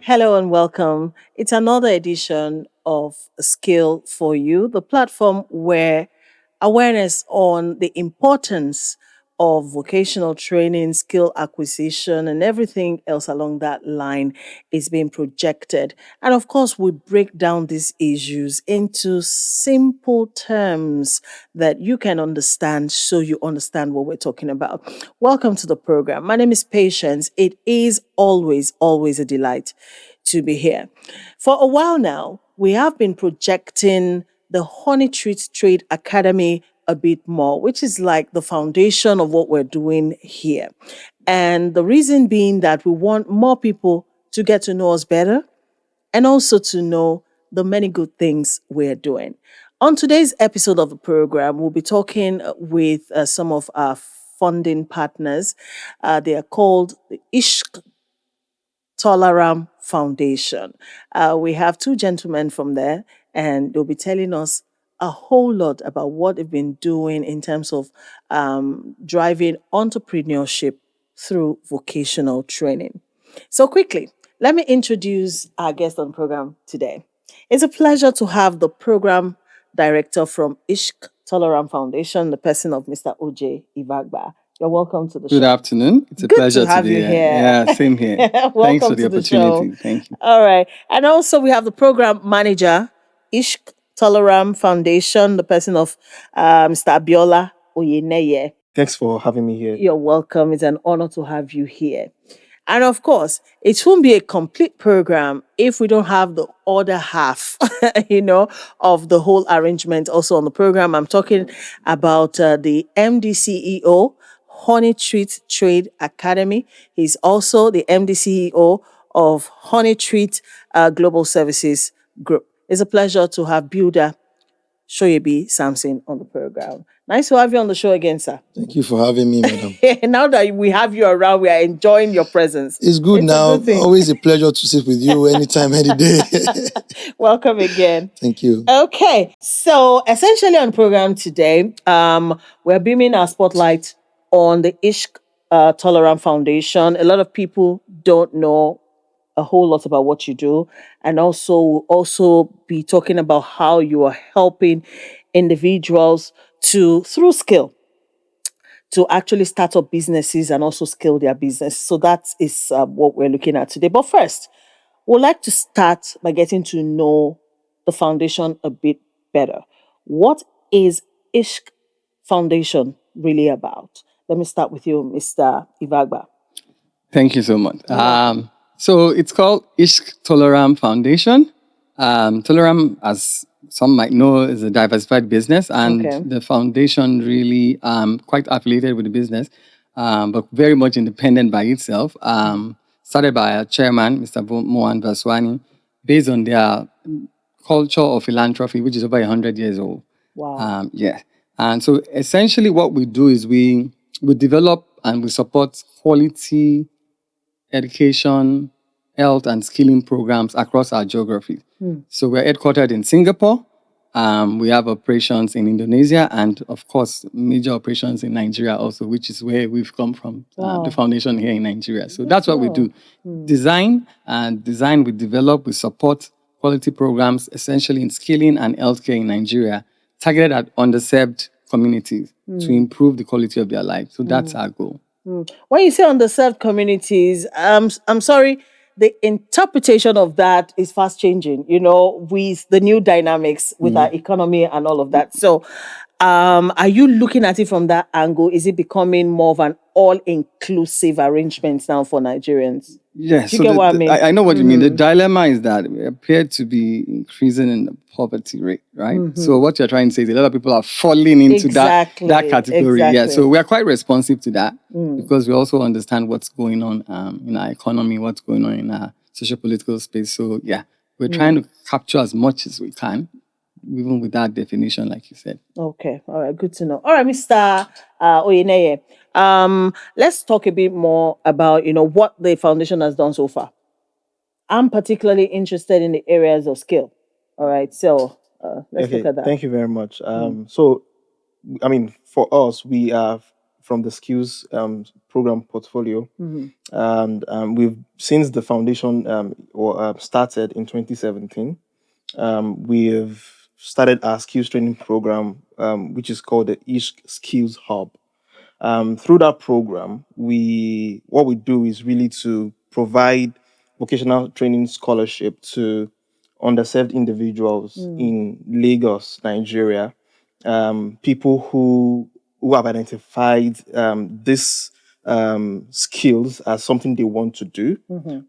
Hello and welcome. It's another edition of Skill for You, the platform where awareness on the importance of vocational training, skill acquisition, and everything else along that line is being projected. And of course, we break down these issues into simple terms that you can understand so you understand what we're talking about. Welcome to the program. My name is Patience. It is always a delight to be here. For a while now, we have been projecting the Honey Treat Trade Academy a bit more, which is like the foundation of what we're doing here. And the reason being that we want more people to get to know us better and also to know the many good things we're doing. On today's episode of the program, we'll be talking with some of our funding partners. They are called the ISHK Tolaram Foundation. We have two gentlemen from there, and they'll be telling us a whole lot about what they've been doing in terms of driving entrepreneurship through vocational training. So, quickly, let me introduce our guest on the program today. It's a pleasure to have the program director from ISHK Tolaram Foundation, the person of Mr. OJ Ivagba. You're welcome to the Good show. afternoon. It's a Good pleasure to have be you here. here. Yeah, same here. Thanks Welcome for the to the show. opportunity. Thank you. All right. And also, we have the program manager, ISHK Tolaram Foundation, the person of Mr. Abiola Oyeneye. Thanks for having me here. You're welcome. It's an honor to have you here. And of course, it won't be a complete program if we don't have the other half, of the whole arrangement also on the program. I'm talking about the MD CEO, Honey Treat Trade Academy. He's also the MD CEO of Honey Treat Global Services Group. It's a pleasure to have Builder Shoyebi Samson on the program. Nice to have you on the show again, sir. Thank you for having me, madam. Now that we have you around, we are enjoying your presence. It's good It's a now. good thing. Always a pleasure to sit with you anytime, any day. Welcome again. Thank you. Okay, so essentially on the program today, we're beaming our spotlight on the ISHK Tolaram Foundation. A lot of people don't know a whole lot about what you do, and also be talking about how you are helping individuals through skill to actually start up businesses and also scale their business. So that is what we're looking at today. But first, we'd like to start by getting to know the foundation a bit better. What is ISHK Foundation really about? Let me start with you, Mr. Ivagba. Thank you so much. So it's called ISHK Tolaram Foundation. Tolaram, as some might know, is a diversified business, and Okay. the foundation really quite affiliated with the business, but very much independent by itself. Started by a chairman, Mr. Mohan Vaswani, based on their culture of philanthropy, which is over 100 years old. Wow. And so essentially what we do is we develop and we support quality education, health, and skilling programs across our geography. So we're headquartered in Singapore. We have operations in Indonesia and, of course, major operations in Nigeria also, which is where we've come from, Wow. the foundation here in Nigeria. So that's what we Wow. do. Design, we develop, we support quality programs, essentially in skilling and healthcare in Nigeria, targeted at underserved communities to improve the quality of their life. So that's our goal. When you say underserved communities, I'm sorry, the interpretation of that is fast changing, with the new dynamics with our economy and all of that. So, are you looking at it from that angle? Is it becoming more of an all-inclusive arrangement now for Nigerians? Yeah, Do you get what I mean? I know what you mean. The dilemma is that we appear to be increasing in the poverty rate, right? So what you're trying to say is a lot of people are falling into Exactly, that category. Yeah, exactly. so we're quite responsive to that because we also understand what's going on in our economy, what's going on in our social-political space. So yeah, we're trying to capture as much as we can, even with that definition, like you said. Okay, all right, good to know. All right, Mr. Oyeneye, let's talk a bit more about what the foundation has done so far. I'm particularly interested in the areas of skill. All right, so let's look at that. Thank you very much. So, I mean, for us, we are from the skills program portfolio, and we've since the foundation started in 2017. We've started our skills training program, which is called the ISHK Skills Hub. Through that program, what we do is really to provide vocational training scholarship to underserved individuals in Lagos, Nigeria, people who have identified this skills as something they want to do,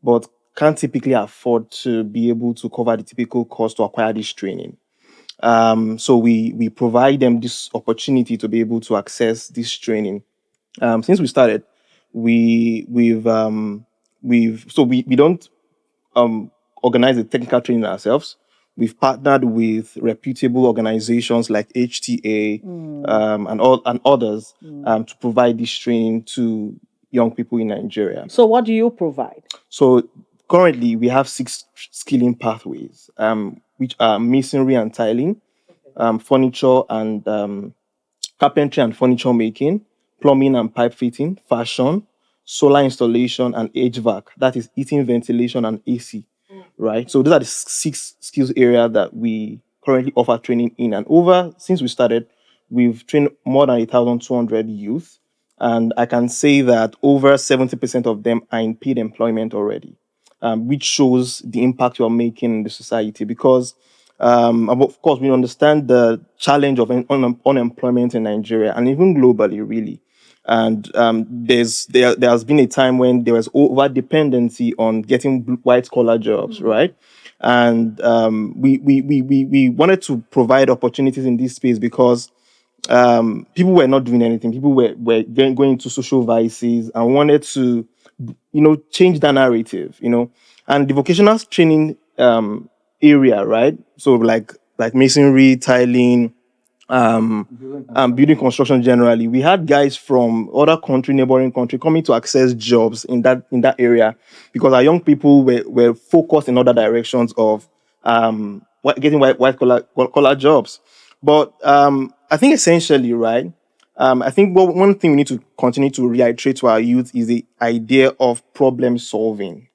but can't typically afford to be able to cover the typical cost to acquire this training. So we provide them this opportunity to be able to access this training. Since we started, we don't organize the technical training ourselves. We've partnered with reputable organizations like HTA and others to provide this training to young people in Nigeria. So what do you provide? So currently we have 6 skilling pathways, which are masonry and tiling, furniture and carpentry and furniture making, plumbing and pipe fitting, fashion, solar installation, and HVAC. That is heating, ventilation, and AC. Right. So those are the 6 skills area that we currently offer training in. And since we started, we've trained more than 1,200 youth. And I can say that over 70% of them are in paid employment already, which shows the impact you are making in the society. Because, of course, we understand the challenge of unemployment in Nigeria and even globally, really. And there has been a time when there was over dependency on getting white collar jobs, right? And we wanted to provide opportunities in this space because people were not doing anything. People were going into social vices and wanted to, change that narrative, And the vocational training area, right? So like masonry, tiling, building construction generally. We had guys from other neighboring country coming to access jobs in that area because our young people were focused in other directions of getting white collar jobs. But I think essentially, right? I think one thing we need to continue to reiterate to our youth is the idea of problem solving,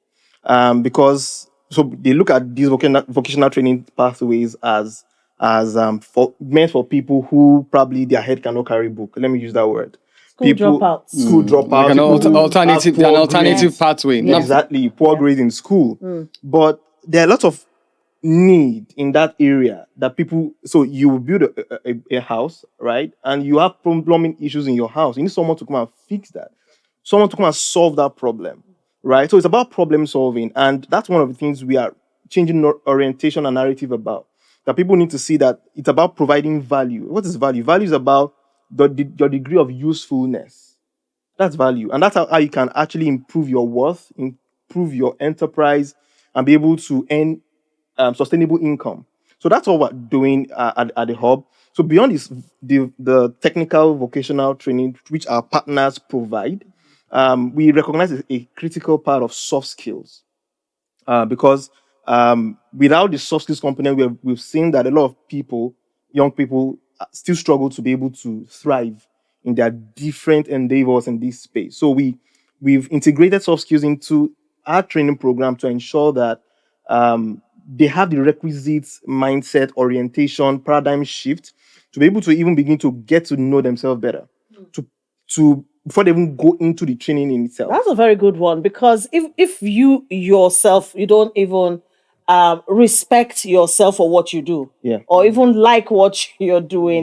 because so they look at these vocational training pathways as meant for people who probably their head cannot carry book. Let me use that word. School dropouts. School dropouts. Like an alternative pathway. Yes. Exactly, poor grades in school. But there are lots of need in that area that people. So you build a house, right? And you have plumbing issues in your house. You need someone to come and fix that. Someone to come and solve that problem, right? So it's about problem solving, and that's one of the things we are changing orientation and narrative about. That people need to see that it's about providing value. What is value? Value is about your degree of usefulness. That's value. And that's how you can actually improve your worth, improve your enterprise, and be able to earn sustainable income. So that's what we're doing at the hub. So beyond this, the technical vocational training which our partners provide, we recognize a critical part of soft skills. Because without the soft skills component, we've seen that a lot of people, young people, still struggle to be able to thrive in their different endeavors in this space. So we've integrated soft skills into our training program to ensure that they have the requisite mindset, orientation, paradigm shift to be able to even begin to get to know themselves better, to before they even go into the training in itself. That's a very good one, because if you yourself, you don't even respect yourself for what you do, or even like what you're doing,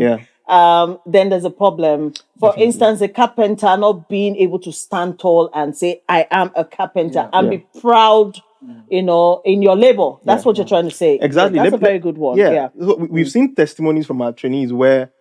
then there's a problem. For instance, a carpenter not being able to stand tall and say, I am a carpenter, and be proud, in your labor. That's what you're trying to say. Exactly. That's a very good one. So we've seen testimonies from our trainees where,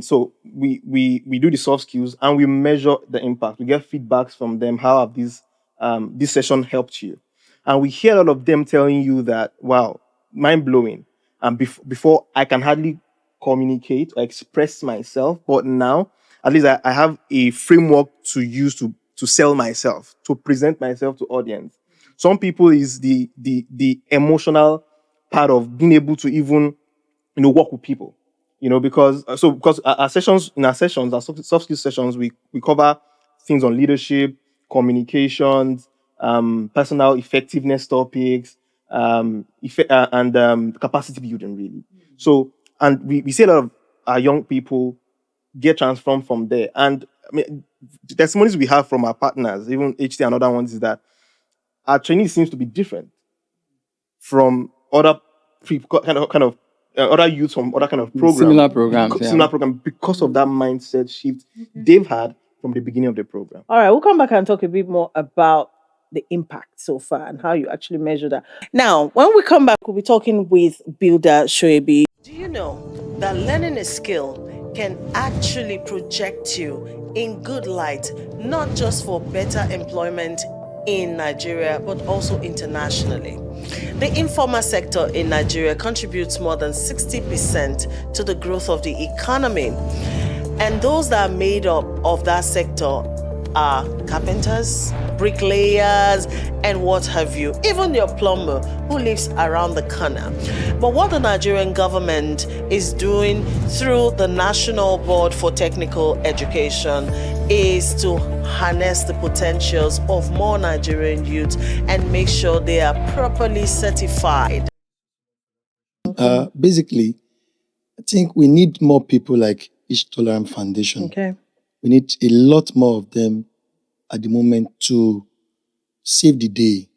so we do the soft skills and we measure the impact. We get feedbacks from them. How have this session helped you? And we hear a lot of them telling you that, wow, mind blowing. And before I can hardly communicate or express myself, but now at least I have a framework to use to sell myself, to present myself to audience. Some people is the emotional part of being able to even work with people. because our sessions, our soft skills sessions, we cover things on leadership, communications, personal effectiveness topics, and capacity building, really. So, and we see a lot of our young people get transformed from there. And I mean, the testimonies we have from our partners, even HT and other ones, is that our training seems to be different from other other youths from other kind of programs, Similar programs, yeah. similar program, because of that mindset shift they've had from the beginning of the program. All right, we'll come back and talk a bit more about the impact so far and how you actually measure that. Now, when we come back, we'll be talking with Builder Shoebi. Do you know that learning a skill can actually project you in good light, not just for better employment in Nigeria, but also internationally? The informal sector in Nigeria contributes more than 60% to the growth of the economy. And those that are made up of that sector are carpenters, bricklayers, and what have you, even your plumber who lives around the corner. But what the Nigerian government is doing through the National Board for Technical Education is to harness the potentials of more Nigerian youths and make sure they are properly certified. Basically, I think we need more people like ISHK TOLARAM Foundation. Okay. We need a lot more of them at the moment to save the day.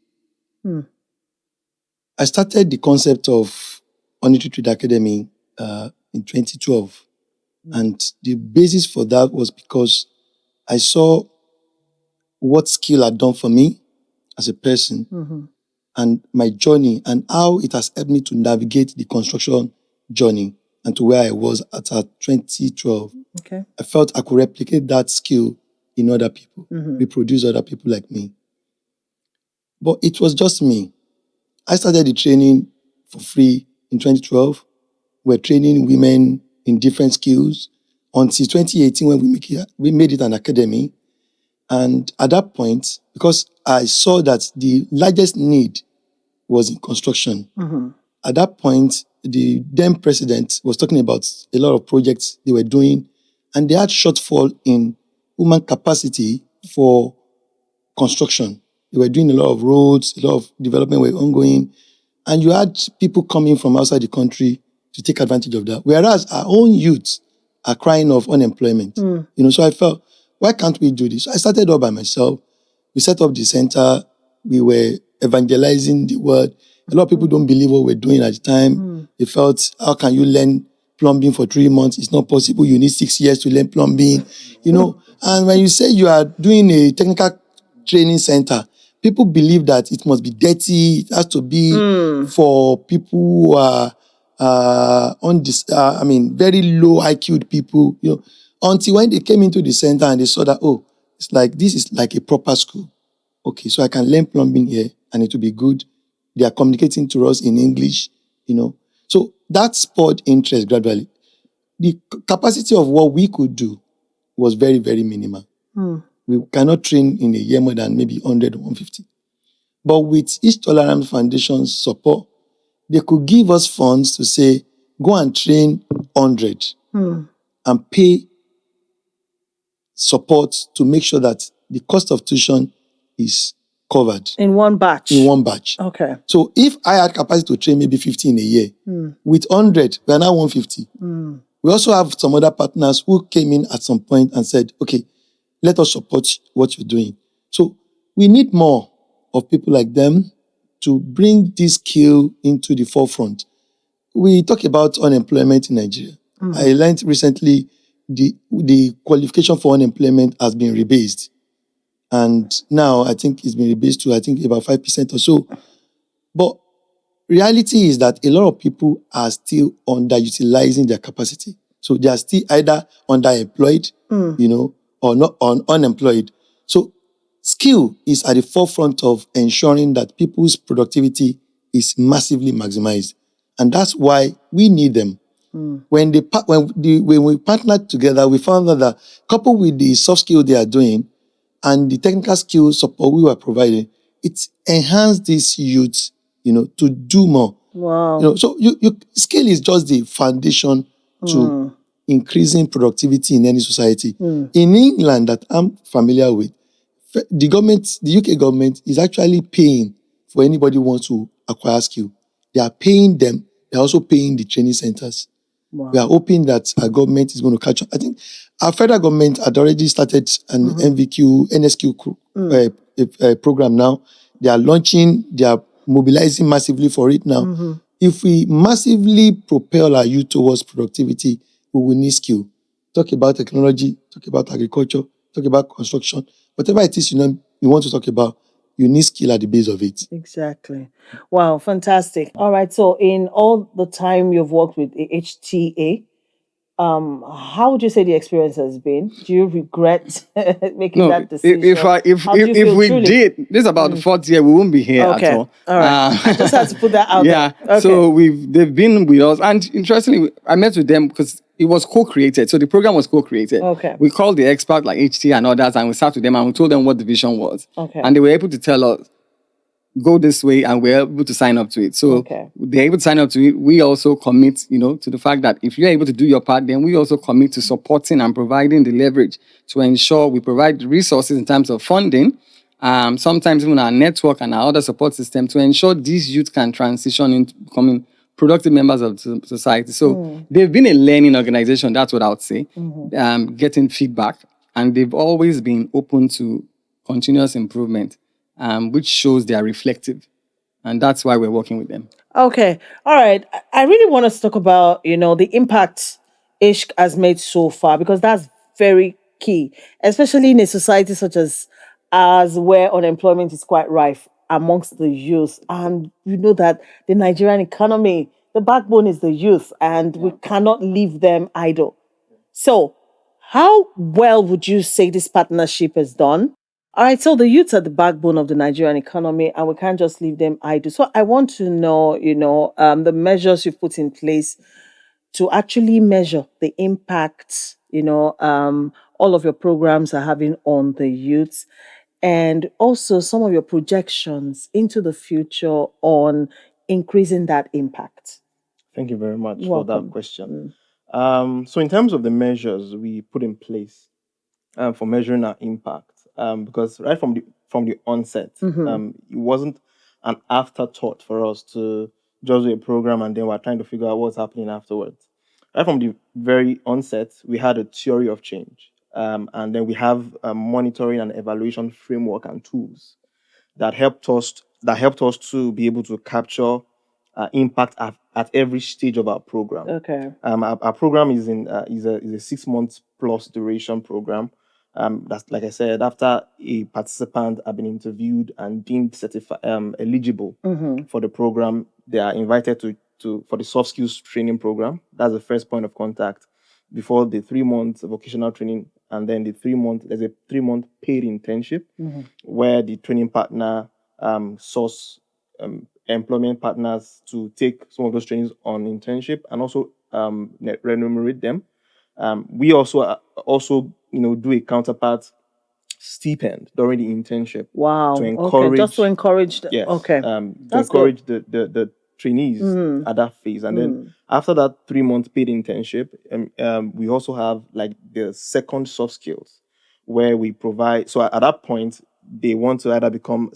I started the concept of Unity Trade Academy in 2012. And the basis for that was because I saw what skill had done for me as a person and my journey and how it has helped me to navigate the construction journey and to where I was at 2012. Okay. I felt I could replicate that skill in other people, reproduce other people like me. But it was just me. I started the training for free in 2012. We're training women in different skills until 2018 when we made it an academy. And at that point, because I saw that the largest need was in construction, at that point, the then president was talking about a lot of projects they were doing, and they had shortfall in human capacity for construction. They were doing a lot of roads, a lot of development were ongoing, and you had people coming from outside the country to take advantage of that. Whereas our own youths are crying of unemployment. So I felt, why can't we do this? So I started all by myself. We set up the center. We were evangelizing the word. A lot of people don't believe what we're doing at the time. They felt, how can you learn plumbing for 3 months? It's not possible. You need 6 years to learn plumbing, And when you say you are doing a technical training center, people believe that it must be dirty. It has to be for people who are very low IQ people, until when they came into the center and they saw that, this is like a proper school. Okay, so I can learn plumbing here and it will be good. They are communicating to us in English, So that spurred interest gradually. The capacity of what we could do was very, very minimal. We cannot train in a year more than maybe 100 or 150. But with ISHK TOLARAM Foundation's support, they could give us funds to say, go and train 100 and pay support to make sure that the cost of tuition is covered. In one batch? In one batch. Okay. So if I had capacity to train maybe 50 in a year, with 100, we are now 150. We also have some other partners who came in at some point and said, okay, let us support what you're doing. So we need more of people like them to bring this skill into the forefront. We talk about unemployment in Nigeria. I learned recently the qualification for unemployment has been rebased. And now I think it's been rebased to, about 5% or so. But reality is that a lot of people are still underutilizing their capacity. So they are still either underemployed, or not unemployed. So skill is at the forefront of ensuring that people's productivity is massively maximized. And that's why we need them. When we partnered together, we found that coupled with the soft skill they are doing and the technical skill support we were providing, it enhanced these youths, to do more. Wow. So skill is just the foundation to increasing productivity in any society. In England, that I'm familiar with, the government, the UK government, is actually paying for anybody who wants to acquire skill. They are paying them. They're also paying the training centers. Wow. We are hoping that our government is going to catch up. I think our federal government had already started an NVQ, NSQ program now. They are launching, they are mobilizing massively for it now. If we massively propel our youth towards productivity, we will need skill. Talk about technology, talk about agriculture, talk about construction, whatever it is you want to talk about, you need skill at the base of it. Exactly. Wow, fantastic. All right. So in all the time you've worked with HTA, how would you say the experience has been? Do you regret making No, that decision? How do you if feel we truly? did, this is about the fourth year, we won't be here at Okay. all. All right. I just had to put that out Yeah. there. Okay. So they've been with us, and interestingly, I met with them because it was co-created. So the program was co-created. Okay. We called the experts like HT and others, and we sat with them and we told them what the vision was. Okay. And they were able to tell us, go this way, and we're able to sign up to it. So Okay. they're able to sign up to it. We also commit, to the fact that if you're able to do your part, then we also commit to supporting and providing the leverage to ensure we provide resources in terms of funding, sometimes even our network and our other support system to ensure these youth can transition into becoming productive members of society. So they've been a learning organization, that's what I would say, getting feedback, and they've always been open to continuous improvement. Which shows they are reflective. And that's why we're working with them. Okay. All right. I really want us to talk about, the impact ISHK has made so far, because that's very key, especially in a society such as ours where unemployment is quite rife amongst the youth. And you know that the Nigerian economy, the backbone is the youth, and we cannot leave them idle. So, how well would you say this partnership has done? All right, so the youths are the backbone of the Nigerian economy, and we can't just leave them idle. So, I want to know, the measures you've put in place to actually measure the impact, all of your programs are having on the youths, and also some of your projections into the future on increasing that impact. Thank you very much You're for that welcome. question. So in terms of the measures we put in place for measuring our impact, because right from the onset, it wasn't an afterthought for us to just do a program and then we're trying to figure out what's happening afterwards. Right from the very onset, we had a theory of change, and then we have a monitoring and evaluation framework and tools that helped us to be able to capture impact at every stage of our program. Okay. Our program is a 6 months plus duration program. That's like I said, after a participant have been interviewed and deemed eligible for the program, they are invited for the soft skills training program. That's the first point of contact before the 3 months vocational training, and then there's a 3 month paid internship where the training partner source employment partners to take some of those trainings on internship and also remunerate them. We also do a counterpart stipend during the internship. Wow. To Okay. Just to encourage. Yes. Okay. To That's encourage the trainees at that phase. And then after that 3 month paid internship, we also have like the second soft skills where we provide. So at that point, they want to either become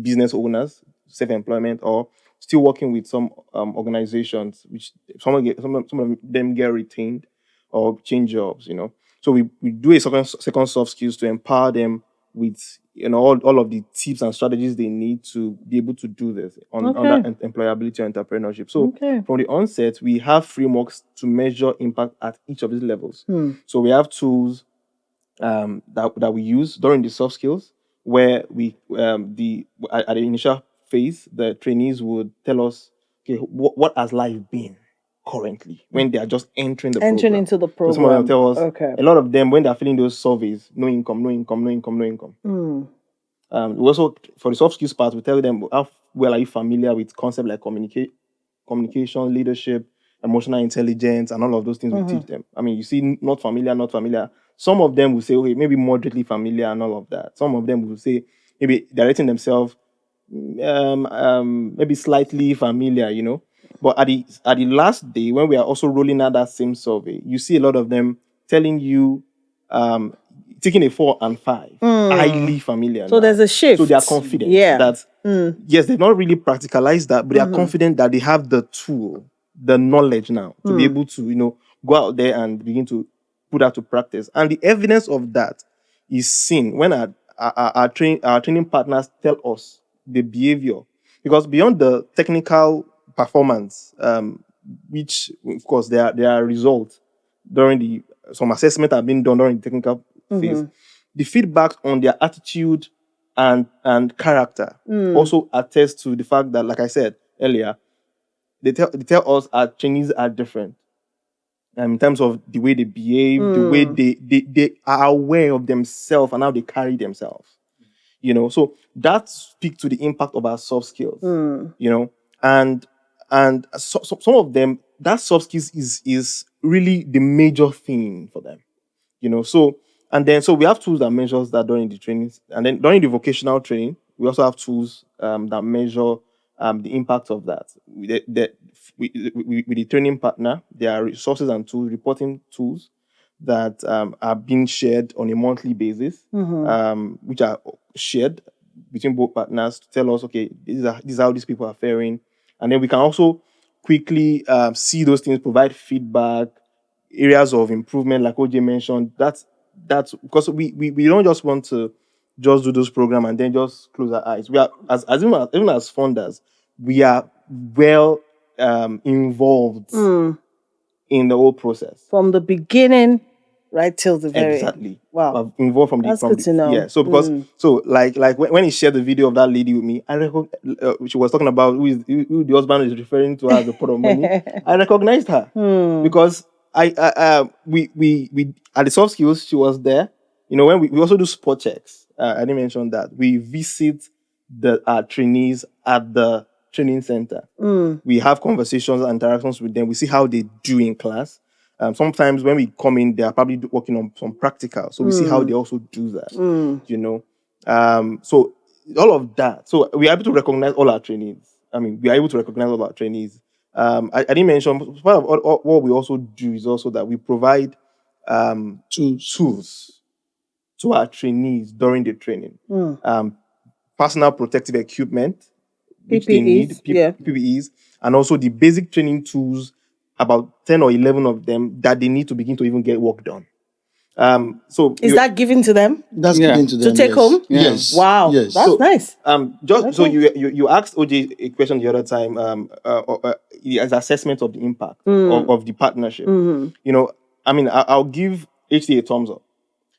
business owners, self-employment, or still working with some organizations, which some of them get retained or change jobs. So we do a second soft skills to empower them with all of the tips and strategies they need to be able to do this on that employability and entrepreneurship. So from the onset, we have frameworks to measure impact at each of these levels. So we have tools that we use during the soft skills, where we at the initial phase, the trainees would tell us, okay, what has life been currently when they are just entering the Entering program. into the So some of them program. tell us, Okay. a lot of them, when they're filling those surveys, no income, no income, no income, no income. We also, for the soft skills part, we tell them how well are you familiar with concepts like communication, leadership, emotional intelligence, and all of those things we teach them. I mean, you see, not familiar. Some of them will say, okay, maybe moderately familiar and all of that. Some of them will say, maybe directing themselves, maybe slightly familiar. But at the last day, when we are also rolling out that same survey, you see a lot of them telling you, taking a 4 and 5, highly familiar. So now. there's a shift. So they are confident that yes, they've not really practicalized that, but they are confident that they have the tool, the knowledge now to be able to, go out there and begin to put that to practice. And the evidence of that is seen when our training partners tell us the behavior. Because beyond the technical performance, which of course there are results during some assessment have been done during the technical phase, the feedback on their attitude and character also attests to the fact that, like I said earlier, they tell us our trainees are different. In terms of the way they behave, the way they are aware of themselves and how they carry themselves. So that speaks to the impact of our soft skills. And some of them, that soft skills is really the major thing for them. So we have tools that measures that during the trainings, and then during the vocational training, we also have tools that measure the impact of that. With the training partner, there are resources and tools, reporting tools that are being shared on a monthly basis, which are shared between both partners to tell us, okay, this is how these people are faring, and then we can also quickly see those things, provide feedback, areas of improvement, like OJ mentioned. That's because we don't just want to just do those programs and then just close our eyes. We are even as funders, we are well involved in the whole process From the beginning right till the very exactly. end. Wow. Involved from That's the good to know. Yeah. So because like when he shared the video of that lady with me, she was talking about who the husband is referring to as the pot of money. I recognized her because we at the soft skills she was there. When we also do spot checks. I didn't mention that we visit our trainees at the training center. We have conversations and interactions with them. We see how they do in class. Sometimes when we come in, they are probably working on some practical. So we see how they also do that, So all of that. So we are able to recognize all our trainees. We are able to recognize all our trainees. I didn't mention, part of what we also do is also that we provide tools to our trainees during the training. Personal protective equipment, which they need, PPEs, and also the basic training tools, about 10 or 11 of them that they need to begin to even get work done. So is that given to them? That's given to them. To take home? Yes. Wow. Yes. That's nice. So you asked OJ a question the other time, as assessment of the impact of the partnership. I'll give HT a thumbs up.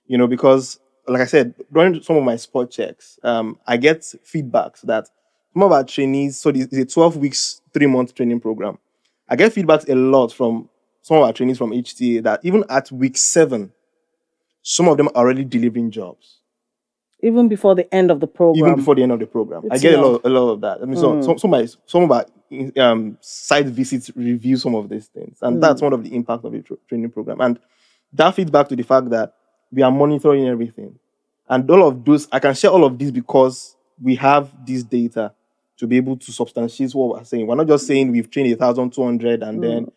Because like I said, during some of my spot checks, I get feedbacks that some of our trainees, so it's a 12 weeks, 3-month training program. I get feedbacks a lot from some of our trainees from HTA that even at week 7, some of them are already delivering jobs. Even before the end of the program. I get a lot of that. Some of our site visits review some of these things. And that's one of the impacts of the training program. And that feeds back to the fact that we are monitoring everything. And all of those, I can share all of this because we have this data to be able to substantiate what we're saying. We're not just saying we've trained 1,200 and then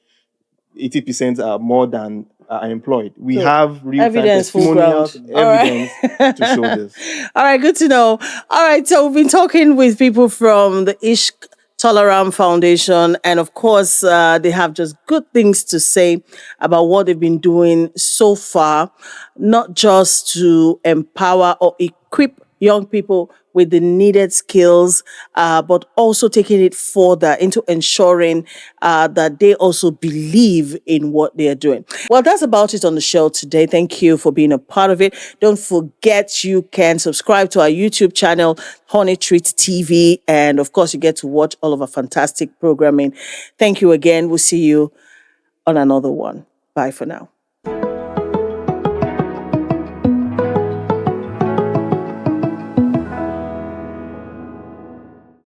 80% are more than are employed. We have real-time testimonials, evidence to show this. All right, good to know. All right, so we've been talking with people from the ISHK TOLARAM Foundation, and of course, they have just good things to say about what they've been doing so far, not just to empower or equip young people with the needed skills, but also taking it further into ensuring that they also believe in what they are doing. Well, that's about it on the show today. Thank you for being a part of it. Don't forget you can subscribe to our YouTube channel, Honey Treat TV, and of course you get to watch all of our fantastic programming. Thank you again. We'll see you on another one. Bye for now.